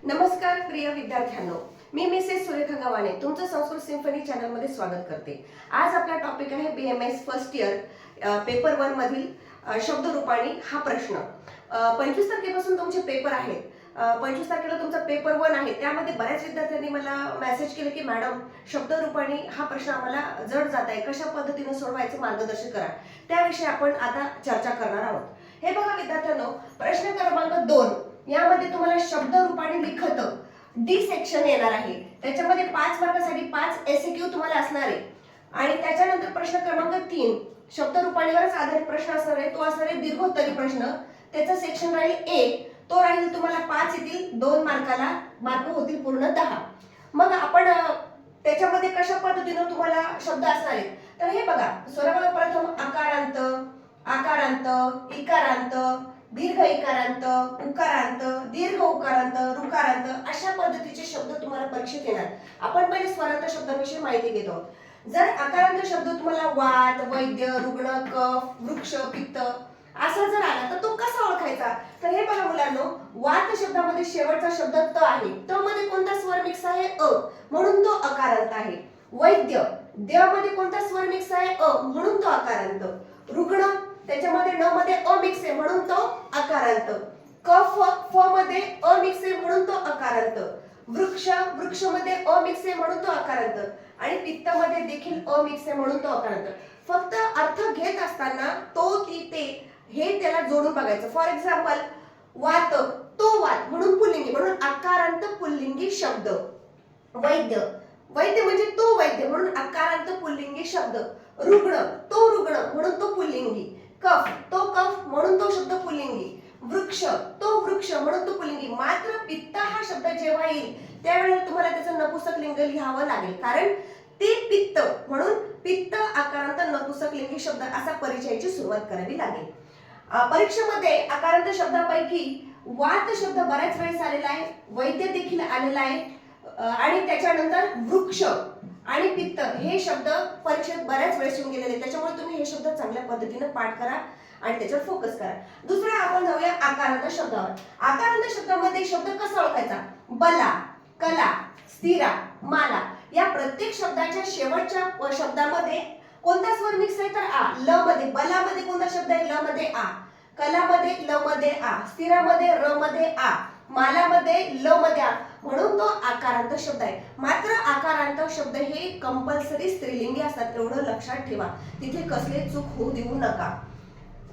नमस्कार प्रिय विद्यार्थ्यांनो, मी मिसेस सुरेखा गव्हाणे तुमचं संस्कृत सिम्फनी चॅनलमध्ये स्वागत करते। आज आपला टॉपिक आहे BMS फर्स्ट इयर पेपर 1 मधील शब्दरूपाणी हा प्रश्न। 25 तारखेपासून तुमचे पेपर आहेत। 25 तारखेला तुमचा पेपर 1 आहे। त्यामध्ये बऱ्याच विद्यार्थ्यांनी मला मेसेज केले की मॅडम शब्दरूपाणी हा प्रश्न आम्हाला जड जात आहे, कशा पद्धतीने सोडवायचे मार्गदर्शन करा। त्याविषयी आपण आता चर्चा करणार आहोत। हे बघा विद्यार्थ्यांनो, प्रश्न क्रमांक 2 यामध्ये तुम्हाला शब्दरूपाणी लिखत डी सेक्शन येणार आहे। त्याच्यामध्ये 5 मार्कासाठी 5 एसक्यू तुम्हाला असणार आहे आणि त्याच्यानंतर प्रश्न क्रमांक 3 शब्दरूपाणीवरच आधारित प्रश्न असणार आहे। तो असणार आहे दीर्घोत्तरी प्रश्न। त्याचा सेक्शन राहील ए, तो राहील तुम्हाला 5 येतील, 2 मार्काला मार्क होतील पूर्ण 10। मग आपण त्याच्यामध्ये कशा पद्धतीने तुम्हाला शब्द असणार आहेत तर हे बघा, सर्वप्रथम आकारांत, आकारांत, इकारांत, दीर्घ इकारांत, उकारांत, दीर्घ उकारांत, ऋकारांत अशा पद्धतीचे शब्द तुम्हाला परीक्षेत येणार। आपण पहिले स्वरांत शब्दांविषयी माहिती घेतो। जर आकारांत शब्द तुम्हाला वात, वैद्य, रुग्ण, कफ, वृक्ष, पित्त असा जर आला तर तो कसा ओळखायचा तर हे बघा मुलांनो, वात शब्दामध्ये शेवटचा शब्द त आहे। त मध्ये कोणता स्वर मिक्स आहे अ, म्हणून तो अकारांत आहे। वैद्य, द मध्ये कोणता स्वर मिक्स आहे अ, म्हणून तो अकारांत। रुग्ण, त्याच्यामध्ये न मध्ये अ मिक्स आहे म्हणून तो अकारांत। कफ, फ मध्ये अ मिक्स आहे म्हणून तो अकारांत। वृक्ष, वृक्ष मध्ये अ मिक्स आहे म्हणून तो अकारांत आणि पित्त मध्ये देखील अ मिक्स आहे म्हणून तो अकारांत। फक्त अर्थ घेत असताना तो, ती, ते हे त्याला जोडून बघायचं। फॉर एक्झाम्पल, वात, तो वात म्हणून पुल्लिंगी, म्हणून अकारांत पुल्लिंगी शब्द। वैद्य, वैद्य म्हणजे तो वैद्य म्हणून अकारांत पुल्लिंगी शब्द। रुग्ण, तो रुग्ण म्हणून तो पुल्लिंगी। कफ, तो कफ म्हणून तो शब्द पुल्लिंगी। वृक्ष, तो वृक्ष म्हणून तो पुल्लिंगी। मात्र पित्त हा शब्द जेव्हा येईल त्यावेळेला तुम्हाला त्याचं नपुंसक लिंग लिहावं लागेल, कारण ते पित्त म्हणून पित्त आकारांत नपुंसक लिंगी शब्द असा परिचयाची सुरुवात करावी लागेल। परीक्षेमध्ये आकारांत शब्दापैकी वात शब्द बऱ्याच वेळेस आलेला आहे, वैद्य देखील आलेला आहे आणि त्याच्यानंतर वृक्ष आणि पित्त हे शब्द परीक्षेत बऱ्याच वेळेस येऊन गेलेले। त्याच्यामुळे तुम्ही हे शब्द चांगल्या पद्धतीने पाठ करा आणि त्याच्यावर फोकस करा। दुसरा आपण जाऊया आकारांत शब्दावर। आकारांत शब्दामध्ये शब्द कसा ओळखायचा? बला, कला, स्थिरा, माला या प्रत्येक शब्दाच्या शेवटच्या शब्दामध्ये कोणता स्वर मिक्स आहे तर आ। ल मध्ये, बला मध्ये कोणता शब्द आहे? ल मध्ये आ। कला मध्ये ल मध्ये आ। स्थिरा मध्ये र मध्ये आ। माला मध्ये ल मध्ये आ, म्हणून तो आकारांत शब्द आहे। मात्र आकारांत शब्द हे कंपल्सरी स्त्रीलिंगी असतात, एवढं लक्षात ठेवा। तिथे कसले चूक होऊ देऊ नका।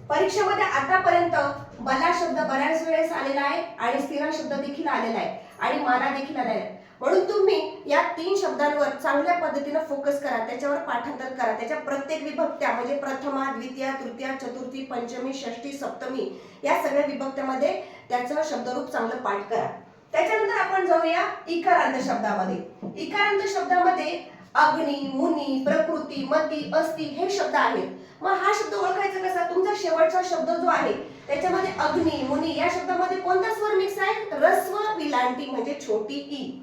परीक्षेमध्ये आतापर्यंत बला शब्द बऱ्याच वेळेस आलेला आहे आणि स्थिरा शब्द देखील आलेला आहे आणि माला देखील आलेला आहे। म्हणून तुम्ही या 3 शब्दांवर चांगल्या पद्धतीने फोकस करा, त्याच्यावर पाठांतर करा। त्याच्या प्रत्येक विभक्त्या म्हणजे प्रथमा, द्वितीया, तृतीया, चतुर्थी, पंचमी, षष्ठी, सप्तमी या सगळ्या विभक्त्यामध्ये त्याचं शब्दरूप चांगलं पाठ करा। त्याच्यानंतर आपण जाऊया इकारांत शब्दामध्ये। इकारांत शब्दामध्ये अग्नी, मुनी, प्रकृती, मती, अस्ति हे शब्द आहेत। मग हा शब्द ओळखायचा कसा? तुमचा शेवटचा शब्द जो आहे त्याच्यामध्ये अग्नी, मुनी या शब्दामध्ये कोणता स्वर मिक्स आहे? ह्रस्व विलांटी म्हणजे छोटी ई,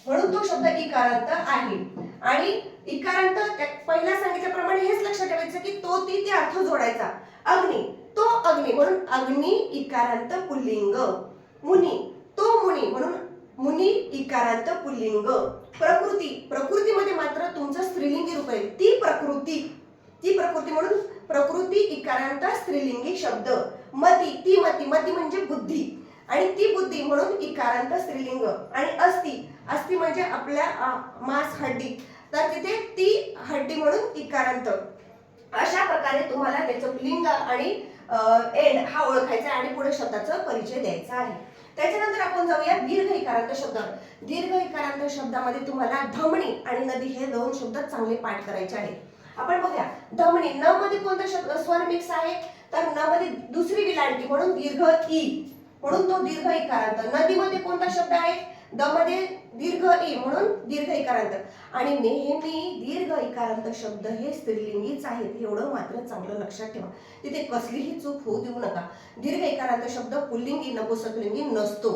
म्हणून तो शब्द इकारांत आहे। आणि इकारांत पहिला सांगितल्याप्रमाणे हेच लक्षात ठेवायचं की तो, ती, ते अर्थ जोडायचा। अग्नी, तो अग्नी म्हणून अग्नी इकारांत पुल्लिंग। मुनी, तो मुनी म्हणून मुनी इकारांत पुल्लिंग। प्रकृती, प्रकृतीमध्ये मात्र तुमचं स्त्रीलिंगी रूप आहे, ती प्रकृती, ती प्रकृती म्हणून प्रकृती इकारांत स्त्रीलिंगी शब्द। मती, ती मती, मती म्हणजे बुद्धी आणि ती बुद्धी म्हणून इकारांत स्त्रीलिंग। आणि अस्ति, अस्ति म्हणजे आपल्या मांस, हड्डी, तर तिथे ती हड्डी म्हणून इकारांत। अशा प्रकारे तुम्हाला त्याचं लिंग आणि एंड हा ओळखायचा आणि पुढे शब्दाचा परिचय द्यायचा आहे। त्याच्यानंतर आपण जाऊया दीर्घ इकारांत शब्दावर। दीर्घ इकारांत शब्दामध्ये तुम्हाला धमनी आणि नदी हे 2 शब्द चांगले पाठ करायचे आहेत। आपण बघूया, धमनी, न मध्ये कोणता शब्द स्वर मिक्स आहे तर न मध्ये दुसरी विलांटी म्हणून दीर्घ ई, म्हणून तो दीर्घ इकारांत। नदीमध्ये कोणता शब्द आहे? द मध्ये दीर्घ ई म्हणून दीर्घ इकारांत। आणि नेहमी दीर्घ इकारांत शब्द हे स्त्रीलिंगीच आहेत, एवढं मात्र चांगलं लक्षात ठेवा। तिथे कसलीही चूक होऊ देऊ नका। दीर्घ इकारांत शब्द पुल्लिंगी नपुंसकलिंगी नसतो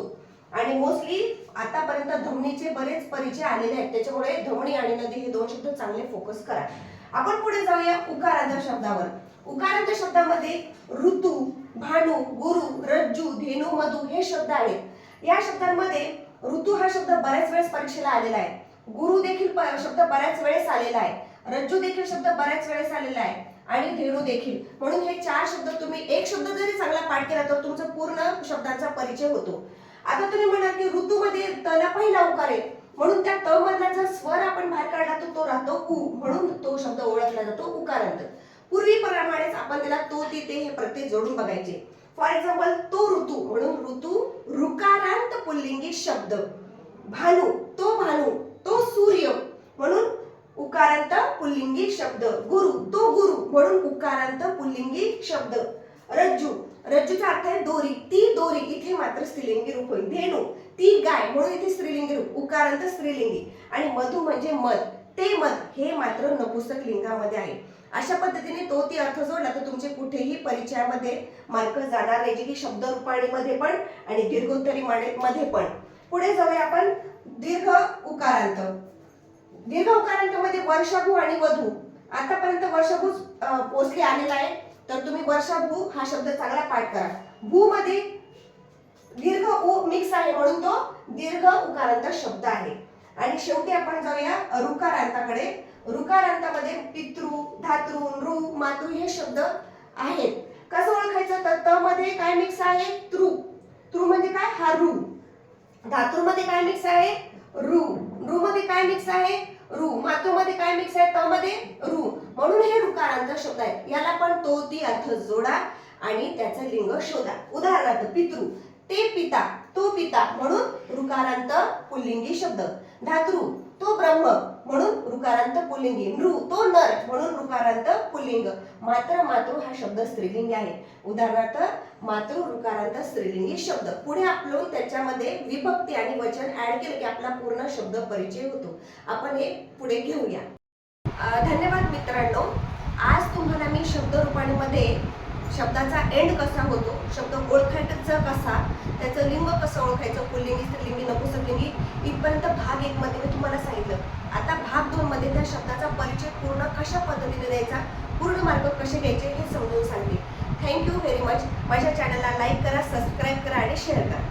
आणि मोस्टली आतापर्यंत धमनीचे बरेच परिचय आलेले आहेत, त्याच्यामुळे धमनी आणि नदी हे 2 शब्द चांगले फोकस करा। आपण पुढे जाऊया उकारांत शब्दावर। उकारांत शब्दामध्ये ऋतू, भानू, गुरु, रज्जू, धेनू, मधु हे शब्द आहेत। या शब्दांमध्ये ऋतू हा शब्द बऱ्याच वेळेस परीक्षेला आलेला आहे, गुरु देखील शब्द बऱ्याच वेळेस आलेला आहे, रज्जू देखील शब्द बऱ्याच वेळेस आलेला आहे आणि धेनू देखील. म्हणून हे 4 शब्द तुम्ही एक शब्द जरी चांगला पाठ केला तर तुमचा पूर्ण शब्दांचा परिचय होतो. आता तुम्ही म्हणाल की ऋतूमध्ये तला पहिला उकार आहे, म्हणून त्या त मधला जर स्वर आपण बाहेर काढला तर तो राहतो उ, म्हणून तो शब्द ओळखला जातो उकारांत. पूर्वीप्रमाणेच आपण त्याला तो ती ते हे प्रत्यय जोडून बघायचे. फॉर एक्झाम्पल तो ऋतू, म्हणून ऋतू ऋकारांत पुल्लिंगी शब्द. भानू तो सूर्य, म्हणून उकारांत पुल्लिंगी शब्द. गुरु तो गुरु, म्हणून उकारांत पुल्लिंगी शब्द. रज्जूचा अर्थ आहे दोरी, ती दोरी, इथे मात्र स्त्रीलिंगी रूप होईल. धेनू ती गाय, म्हणून इथे स्त्रीलिंगी रूप, उकारांत स्त्रीलिंगी. आणि मधु म्हणजे मध, ते मध, हे मात्र नपुंसक लिंगामध्ये आहे. अशा पद्धतीने तो ती अर्थ जोडला तर तुमचे कुठेही परिचयामध्ये मार्क जाणार नाही, जे की शब्द रूपाणीमध्ये पण आणि दीर्घोत्तरी मध्ये पण. पुढे जाऊया आपण दीर्घ उकारांत. दीर्घ उकारांतामध्ये वर्षभू आणि वधू. आतापर्यंत वर्षभू पोचले आलेला आहे, तर तुम्ही वर्षभू हा शब्द चांगला पाठ करा. भू मध्ये दीर्घ उ मिक्स आहे, म्हणून तो दीर्घ उकारांत शब्द आहे. आणि शेवटी आपण जाऊया ऋकारांताकडे. ऋकारांतामध्ये पितृ, धातृ, नृ, मातृ हे शब्द आहेत. कसं ओळखायचं तर त मध्ये काय मिक्स आहे, तृ म्हणजे काय, हा ऋ. धातृ मध्ये काय मिक्स आहे, ऋ. नृ मध्ये काय मिक्स आहे, ऋ. मातृ मध्ये काय मिक्स आहे, त मध्ये ऋ. म्हणून हे ऋकारांत शब्द आहेत. याला पण तो ती अर्थ जोडा आणि त्याचं लिंग शोधा. उदाहरणार्थ पितृ, ते पिता, तो पिता, म्हणून ऋकारांत पुल्लिंगी शब्द. धातृ तो ब्रह्म, म्हणून ऋकारांत पुल्लिंगी. नृ तो नर, म्हणून ऋकारांत पुल्लिंग. मातृ हा शब्द स्त्रीलिंगी आहे. उदाहरणार्थ मातृ ऋकारांत स्त्रीलिंगी शब्द. पुढे आपण त्याच्यामध्ये विभक्ती आणि वचन ऍड केलं की आपला पूर्ण शब्द परिचय होतो. आपण हे पुढे घेऊया. धन्यवाद मित्रांनो. आज तुम्हाला मी शब्द रूपाणीमध्ये शब्दाचा एंड कसा होतो, शब्द ओळखायचा कसा, त्याचं लिंग कसं ओळखायचं, पुल्लिंगी, स्त्रीलिंगी, नपुंसकलिंगी, इथपर्यंत भाग 1 मध्ये मी तुम्हाला सांगितलं. आता भाग 2 मध्ये त्या शब्दाचा परिचय पूर्ण कशा पद्धतीने द्यायचा, पूर्ण मार्क कसे घ्यायचे हे समजून सांगते. Thank you very much. माझ्या चॅनलला लाईक करा, सबस्क्राईब करा आणि शेअर करा.